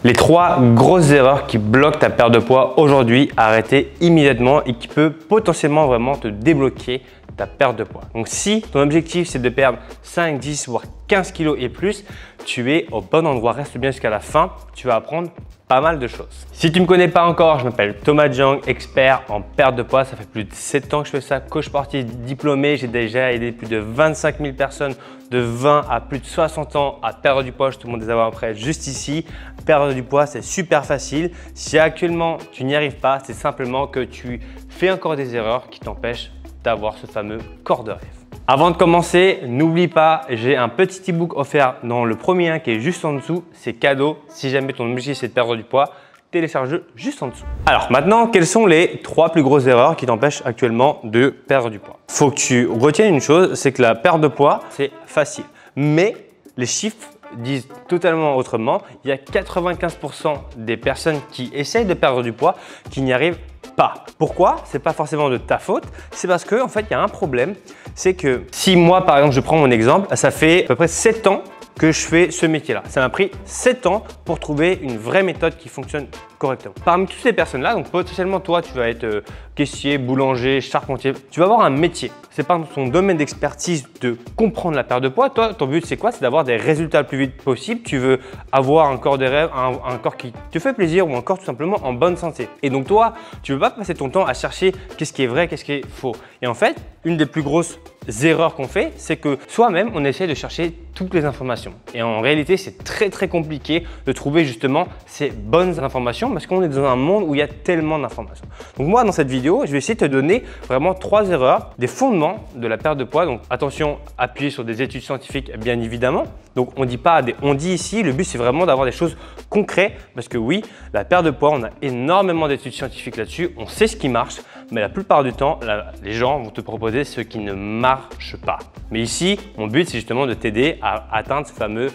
Les 3 grosses erreurs qui bloquent ta perte de poids aujourd'hui, arrêtez immédiatement et qui peut potentiellement vraiment te débloquer ta perte de poids. Donc si ton objectif c'est de perdre 5, 10 voire 15 kilos et plus, tu es au bon endroit, reste bien jusqu'à la fin, tu vas apprendre pas mal de choses. Si tu ne me connais pas encore, je m'appelle Thomas Jiang, expert en perte de poids. Ça fait plus de 7 ans que je fais ça, coach sportif diplômé. J'ai déjà aidé plus de 25 000 personnes de 20 à plus de 60 ans à perdre du poids. Je te montre des avant-après juste ici. Perdre du poids, c'est super facile. Si actuellement tu n'y arrives pas, c'est simplement que tu fais encore des erreurs qui t'empêchent d'avoir ce fameux corps de rêve. Avant de commencer, n'oublie pas, j'ai un petit e-book offert dans le premier lien qui est juste en dessous. C'est cadeau. Si jamais ton objectif c'est de perdre du poids, télécharge-le juste en dessous. Alors maintenant, quelles sont les 3 plus grosses erreurs qui t'empêchent actuellement de perdre du poids? Faut que tu retiennes une chose, c'est que la perte de poids, c'est facile. Mais les chiffres disent totalement autrement. Il y a 95% des personnes qui essayent de perdre du poids qui n'y arrivent pas. Pourquoi? C'est pas forcément de ta faute, c'est parce que en fait, il y a un problème. C'est que si moi, par exemple, je prends mon exemple, ça fait à peu près 7 ans que je fais ce métier-là. Ça m'a pris 7 ans pour trouver une vraie méthode qui fonctionne correctement. Parmi toutes ces personnes-là, donc potentiellement toi, tu vas être caissier, boulanger, charpentier, tu vas avoir un métier. C'est pas ton domaine d'expertise de comprendre la perte de poids. Toi, ton but, c'est quoi? C'est d'avoir des résultats le plus vite possible. Tu veux avoir un corps de rêve, un corps qui te fait plaisir ou un corps tout simplement en bonne santé. Et donc toi, tu veux pas passer ton temps à chercher qu'est-ce qui est vrai, qu'est-ce qui est faux. Et en fait, une des plus grosses erreurs qu'on fait, c'est que soi-même, on essaie de chercher toutes les informations. Et en réalité, c'est très compliqué de trouver justement ces bonnes informations parce qu'on est dans un monde où il y a tellement d'informations. Donc moi, dans cette vidéo, je vais essayer de te donner vraiment 3 erreurs, des fondements de la perte de poids. Donc attention, appuyez sur des études scientifiques, bien évidemment. Donc on dit pas des on dit ici, le but c'est vraiment d'avoir des choses concrètes parce que oui, la perte de poids, on a énormément d'études scientifiques là-dessus, on sait ce qui marche, mais la plupart du temps, les gens vont te proposer ce qui ne marche pas. Mais ici, mon but c'est justement de t'aider à atteindre ce fameux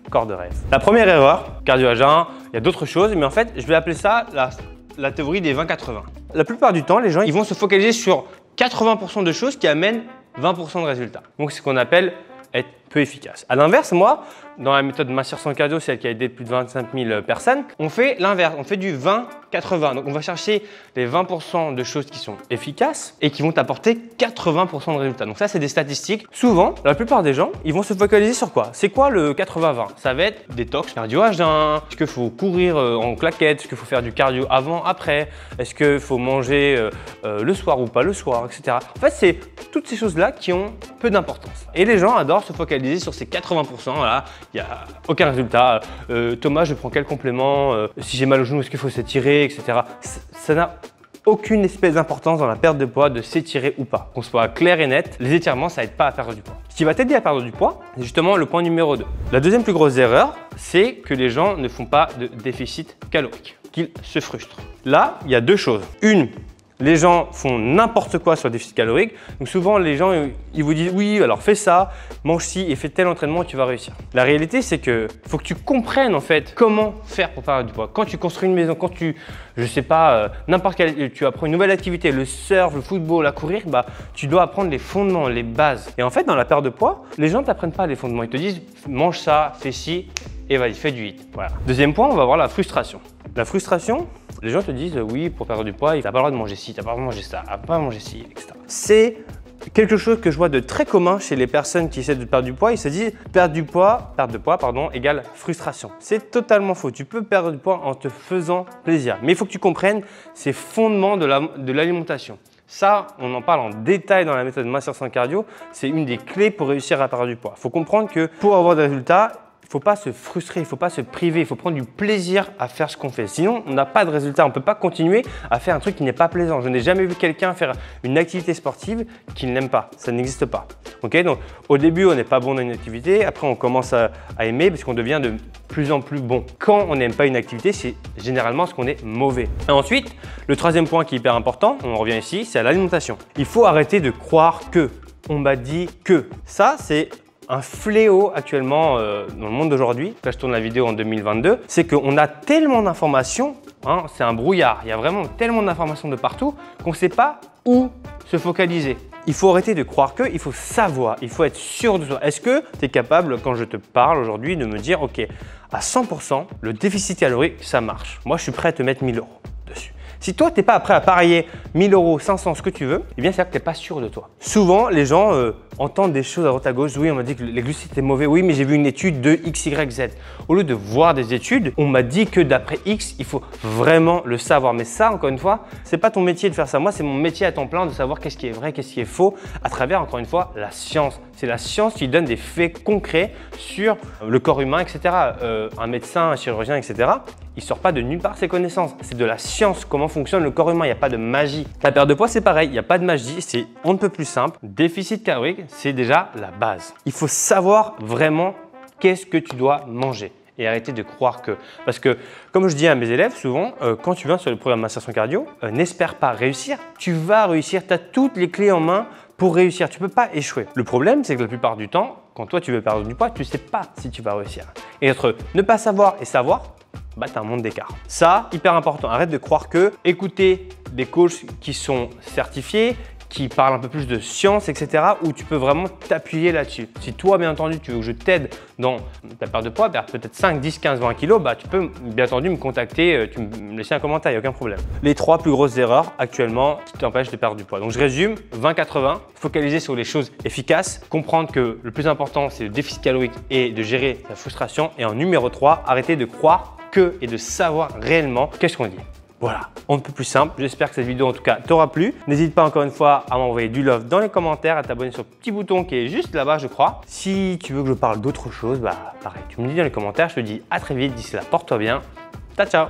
corps de rêve. La première erreur, cardio à jeun, il y a d'autres choses, mais en fait, je vais appeler ça la théorie des 20-80. La plupart du temps, les gens ils vont se focaliser sur 80% de choses qui amènent 20% de résultats. Donc, c'est ce qu'on appelle être peu efficace. À l'inverse, moi, dans la méthode Mincir sans cardio, celle qui a aidé plus de 25 000 personnes, on fait l'inverse, on fait du 20-80. Donc, on va chercher les 20% de choses qui sont efficaces et qui vont t'apporter 80% de résultats. Donc, ça, c'est des statistiques. Souvent, la plupart des gens, ils vont se focaliser sur quoi? C'est quoi le 80-20? Ça va être détox, cardio à jeun. Est-ce qu'il faut courir en claquette? Est-ce qu'il faut faire du cardio avant, après? Est-ce qu'il faut manger le soir ou pas le soir, etc. En fait, c'est toutes ces choses-là qui ont peu d'importance. Et les gens adorent se focaliser sur ces 80%. Voilà, il n'y a aucun résultat. Thomas, je prends quel complément? Si j'ai mal au genou, est-ce qu'il faut s'étirer, etc. Ça n'a aucune espèce d'importance dans la perte de poids de s'étirer ou pas. Qu'on soit clair et net, les étirements, ça n'aide pas à perdre du poids. Ce qui va t'aider à perdre du poids, c'est justement le point numéro 2. La deuxième plus grosse erreur, c'est que les gens ne font pas de déficit calorique, qu'ils se frustrent. Là, il y a 2 choses. Une, les gens font n'importe quoi sur le déficit calorique. Donc souvent, les gens, ils vous disent « oui, alors fais ça, mange ci et fais tel entraînement et tu vas réussir ». La réalité, c'est que faut que tu comprennes en fait comment faire pour perdre du poids. Quand tu construis une maison, quand tu, je sais pas, n'importe quelle, tu apprends une nouvelle activité, le surf, le football, à courir, bah, tu dois apprendre les fondements, les bases. Et en fait, dans la perte de poids, les gens ne t'apprennent pas les fondements. Ils te disent « mange ça, fais ci et vas-y, fais du hit ». Voilà. Deuxième point, on va voir la frustration. La frustration, les gens te disent oui, pour perdre du poids, tu n'as pas le droit de manger ci, tu n'as pas le droit de manger ça, tu n'as pas le droit de manger ci, etc. C'est quelque chose que je vois de très commun chez les personnes qui essaient de perdre du poids. Ils se disent perte de poids, égale frustration. C'est totalement faux. Tu peux perdre du poids en te faisant plaisir. Mais il faut que tu comprennes ces fondements de l'alimentation. Ça, on en parle en détail dans la méthode Mincir sans cardio. C'est une des clés pour réussir à perdre du poids. Il faut comprendre que pour avoir des résultats, il ne faut pas se frustrer, il ne faut pas se priver, il faut prendre du plaisir à faire ce qu'on fait. Sinon, on n'a pas de résultat. On ne peut pas continuer à faire un truc qui n'est pas plaisant. Je n'ai jamais vu quelqu'un faire une activité sportive qu'il n'aime pas. Ça n'existe pas. Okay, donc, au début, on n'est pas bon dans une activité. Après, on commence à aimer parce qu'on devient de plus en plus bon. Quand on n'aime pas une activité, c'est généralement ce qu'on est mauvais. Et ensuite, le troisième point qui est hyper important, on revient ici, c'est à l'alimentation. Il faut arrêter de croire que. On m'a dit que. Ça, c'est un fléau actuellement dans le monde d'aujourd'hui. Là, je tourne la vidéo en 2022. C'est qu'on a tellement d'informations, hein, c'est un brouillard. Il y a vraiment tellement d'informations de partout qu'on ne sait pas où se focaliser. Il faut arrêter de croire que, il faut savoir, il faut être sûr de soi. Est-ce que tu es capable, quand je te parle aujourd'hui, de me dire, ok, à 100%, le déficit calorique, ça marche. Moi, je suis prêt à te mettre 1000 € dessus. Si toi, tu n'es pas prêt à parier 1000 €, 500, ce que tu veux, eh bien, c'est-à-dire que tu n'es pas sûr de toi. Souvent, les gens entendent des choses à droite à gauche. Oui, on m'a dit que les glucides étaient mauvais. Oui, mais j'ai vu une étude de X, Y, Z. Au lieu de voir des études, on m'a dit que d'après X, il faut vraiment le savoir. Mais ça, encore une fois, c'est pas ton métier de faire ça. Moi, c'est mon métier à temps plein de savoir qu'est-ce qui est vrai, qu'est-ce qui est faux à travers, encore une fois, la science. C'est la science qui donne des faits concrets sur le corps humain, etc. Un médecin, un chirurgien, etc. Il ne sort pas de nulle part ses connaissances. C'est de la science, comment fonctionne le corps humain. Il n'y a pas de magie. La perte de poids, c'est pareil. Il n'y a pas de magie. C'est on ne peut plus simple. Déficit calorique, c'est déjà la base. Il faut savoir vraiment qu'est-ce que tu dois manger et arrêter de croire que… Parce que, comme je dis à mes élèves souvent, quand tu viens sur le programme Massation Cardio, n'espère pas réussir. Tu vas réussir. Tu as toutes les clés en main pour réussir. Tu ne peux pas échouer. Le problème, c'est que la plupart du temps, quand toi, tu veux perdre du poids, tu ne sais pas si tu vas réussir. Et entre ne pas savoir et savoir, bah, tu as un monde d'écart. Ça, hyper important. Arrête de croire que écouter des coachs qui sont certifiés, qui parlent un peu plus de science, etc., où tu peux vraiment t'appuyer là-dessus. Si toi, bien entendu, tu veux que je t'aide dans ta perte de poids, perdre peut-être 5, 10, 15, 20 kilos, bah, tu peux bien entendu me contacter, tu me laisser un commentaire, il n'y a aucun problème. Les 3 plus grosses erreurs actuellement qui t'empêchent de perdre du poids. Donc je résume, 20-80, focaliser sur les choses efficaces, comprendre que le plus important, c'est le déficit calorique et de gérer sa frustration. Et en numéro 3, arrêter de croire que et de savoir réellement qu'est-ce qu'on dit. Voilà, on ne peut plus simple. J'espère que cette vidéo en tout cas t'aura plu. N'hésite pas encore une fois à m'envoyer du love dans les commentaires, à t'abonner sur le petit bouton qui est juste là-bas, je crois. Si tu veux que je parle d'autre chose, bah pareil, tu me dis dans les commentaires. Je te dis à très vite. D'ici là, porte-toi bien. Ciao, ciao.